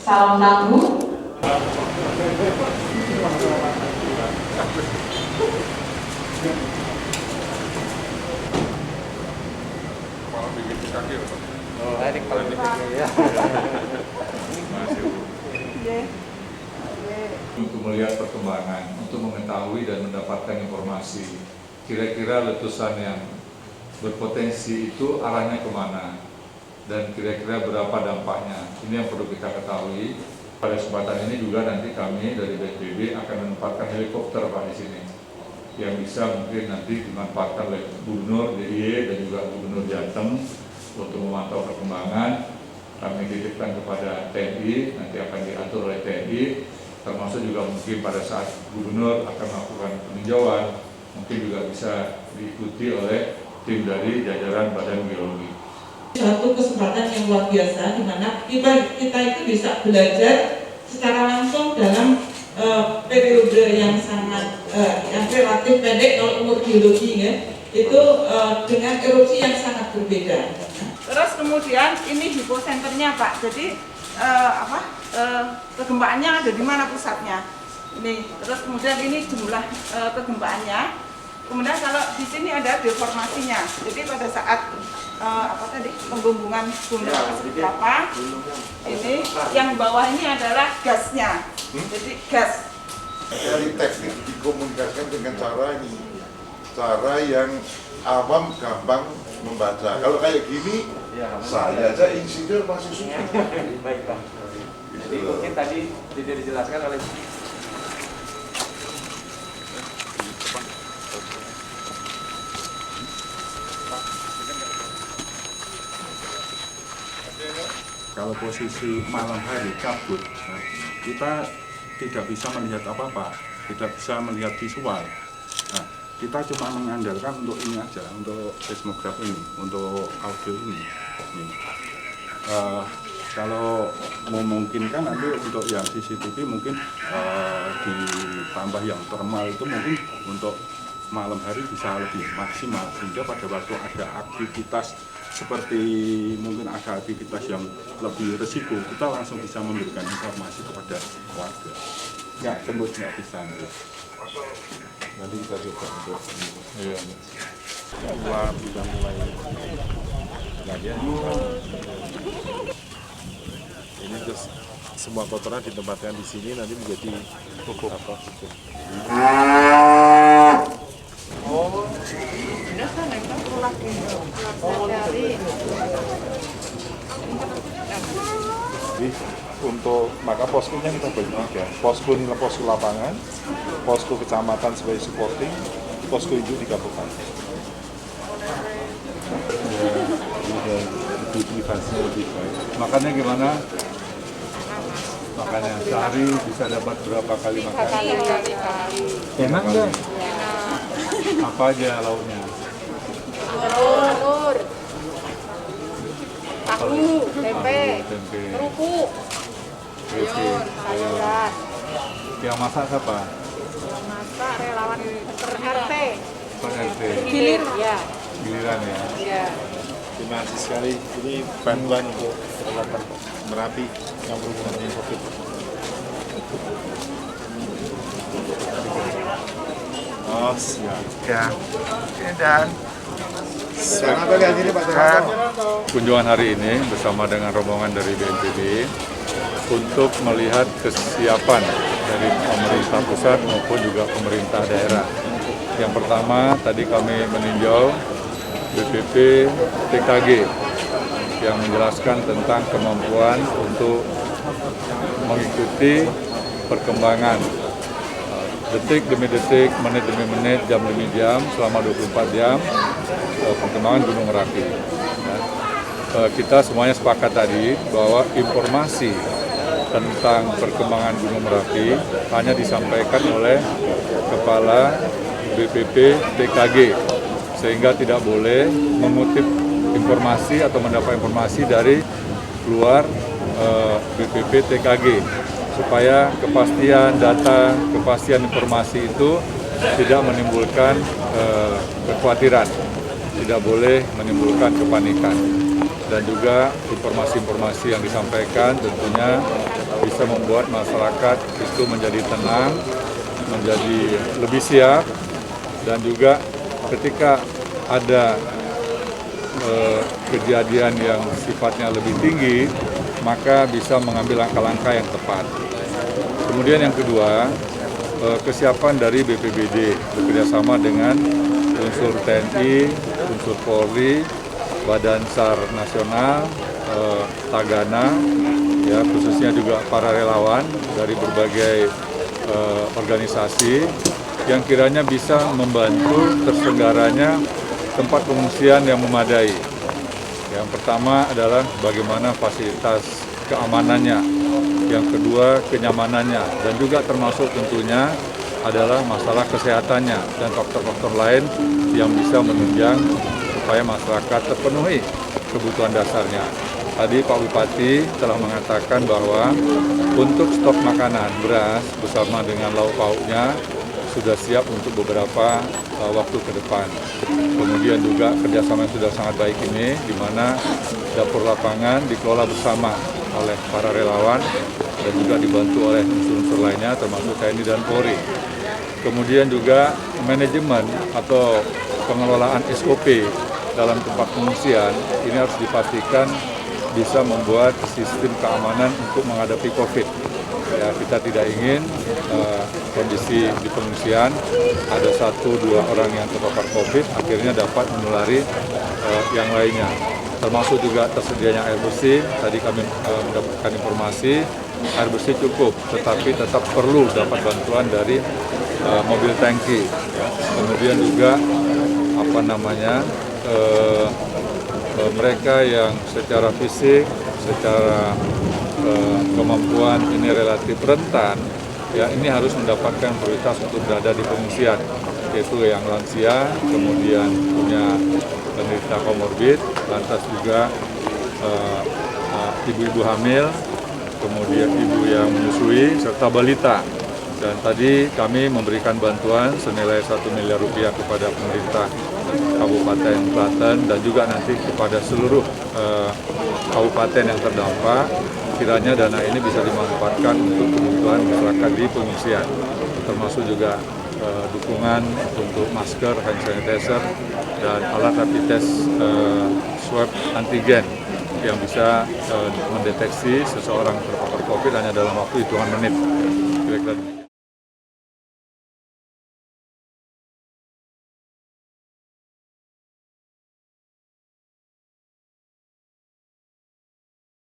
Salam tamu. Untuk melihat perkembangan, untuk mengetahui dan mendapatkan informasi kira-kira letusan yang berpotensi itu arahnya kemana dan kira-kira berapa dampaknya. Ini yang perlu kita ketahui. Pada kesempatan ini juga nanti kami dari BNPB akan menempatkan helikopter Pak di sini yang bisa mungkin nanti dimanfaatkan oleh Gubernur DIY dan juga Gubernur Jateng untuk memantau perkembangan. Kami titipkan kepada TNI, nanti akan diatur oleh TNI, termasuk juga mungkin pada saat Gubernur akan melakukan peninjauan, mungkin juga bisa diikuti oleh tim dari jajaran Badan Geologi. Satu kesempatan yang luar biasa di mana kita itu bisa belajar secara langsung dalam periode yang sangat yang relatif pendek kalau umur geologi ya, itu dengan erupsi yang sangat berbeda. Terus kemudian ini hiposenternya Pak, jadi kegempaannya ada di mana pusatnya? Ini, terus kemudian ini jumlah kegempaannya. Kemudian kalau di sini ada deformasinya, jadi pada saat pembumbungan gunung seperti apa? Ini yang bawah ini adalah gasnya, jadi gas. Dari teknik dikomunikasikan dengan cara ini, cara yang awam gampang membaca. Kalau kayak gini, saya aja insinyur masih sulit. Baik Pak. Jadi mungkin tadi tidak dijelaskan oleh kalau posisi malam hari kabut, nah, kita tidak bisa melihat apa-apa, tidak bisa melihat visual. Nah, kita cuma mengandalkan untuk ini aja, untuk seismograf ini, untuk audio ini. Kalau memungkinkan nanti untuk yang CCTV mungkin ditambah yang thermal itu mungkin untuk malam hari bisa lebih maksimal, sehingga pada waktu ada aktivitas seperti mungkin ada aktivitas yang lebih resiko, kita langsung bisa memberikan informasi kepada warga. Nggak, tembus nggak bisa. Nanti kita coba untuk ini. Keluar sudah mulai latihan. Ini terus semua kotoran ditempatkan di sini nanti menjadi pupuk. Jadi untuk maka poskonya kita bagi tiga, posko nilai posko lapangan, posko kecamatan sebagai supporting, posko induk di kabupaten. Ya, aktivitasnya lebih baik. Makannya gimana? Makannya sehari bisa dapat berapa kali makan? Enak nggak? Apa aja lauknya? Telur, tahu, tempe, kerupuk, sayuran. Yang masak siapa? Masak relawan RT. RT. Gilir, ya. Giliran ya. Ya. Terima kasih sekali. Ini bantuan untuk peralatan Merapi yang berhubungan dengan COVID. Oh siap. Ya, dan Kunjungan hari ini bersama dengan rombongan dari BNPB untuk melihat kesiapan dari pemerintah pusat maupun juga pemerintah daerah. Yang pertama tadi kami meninjau BPP TKG yang menjelaskan tentang kemampuan untuk mengikuti perkembangan detik demi detik, menit demi menit, jam demi jam, selama 24 jam perkembangan Gunung Merapi. Kita semuanya sepakat tadi bahwa informasi tentang perkembangan Gunung Merapi hanya disampaikan oleh Kepala BPP TKG, sehingga tidak boleh mengutip informasi atau mendapat informasi dari luar BPP TKG, supaya kepastian data, kepastian informasi itu tidak menimbulkan kekhawatiran, tidak boleh menimbulkan kepanikan. dan juga informasi-informasi yang disampaikan tentunya bisa membuat masyarakat itu menjadi tenang, menjadi lebih siap, dan juga ketika ada kejadian yang sifatnya lebih tinggi, maka bisa mengambil langkah-langkah yang tepat. Kemudian yang kedua, kesiapan dari BPBD bekerjasama dengan unsur TNI, unsur Polri, Badan SAR Nasional, Tagana, ya khususnya juga para relawan dari berbagai organisasi yang kiranya bisa membantu terselenggaranya tempat pengungsian yang memadai. Yang pertama adalah bagaimana fasilitas keamanannya, yang kedua kenyamanannya, dan juga termasuk tentunya adalah masalah kesehatannya dan faktor-faktor lain yang bisa menunjang supaya masyarakat terpenuhi kebutuhan dasarnya. Tadi Pak Bupati telah mengatakan bahwa untuk stok makanan beras bersama dengan lauk pauknya sudah siap untuk beberapa waktu ke depan. Kemudian juga kerjasama yang sudah sangat baik ini, di mana dapur lapangan dikelola bersama oleh para relawan dan juga dibantu oleh unsur-unsur lainnya termasuk TNI dan Polri. Kemudian juga manajemen atau pengelolaan SOP dalam tempat pengungsian ini harus dipastikan bisa membuat sistem keamanan untuk menghadapi COVID. Ya, kita tidak ingin kondisi di pengungsian ada 1-2 orang yang terpapar COVID akhirnya dapat menulari yang lainnya. Termasuk juga tersedianya air bersih. Tadi kami mendapatkan informasi air bersih cukup, tetapi tetap perlu dapat bantuan dari mobil tangki. Ya. Kemudian juga mereka yang secara fisik, secara kemampuan ini relatif rentan, ya ini harus mendapatkan prioritas untuk berada di pengungsian, yaitu yang lansia, kemudian punya penderita komorbid, lantas juga ibu-ibu hamil, kemudian ibu yang menyusui, serta balita. Dan tadi kami memberikan bantuan senilai 1 miliar rupiah kepada pemerintah Kabupaten Klaten dan juga nanti kepada seluruh kabupaten yang terdampak. Kiranya dana ini bisa dimanfaatkan untuk kebutuhan masyarakat di pengungsian, termasuk juga dukungan untuk masker, hand sanitizer, dan alat rapid test swab antigen yang bisa mendeteksi seseorang terpapar COVID hanya dalam waktu hitungan menit. Kira-kira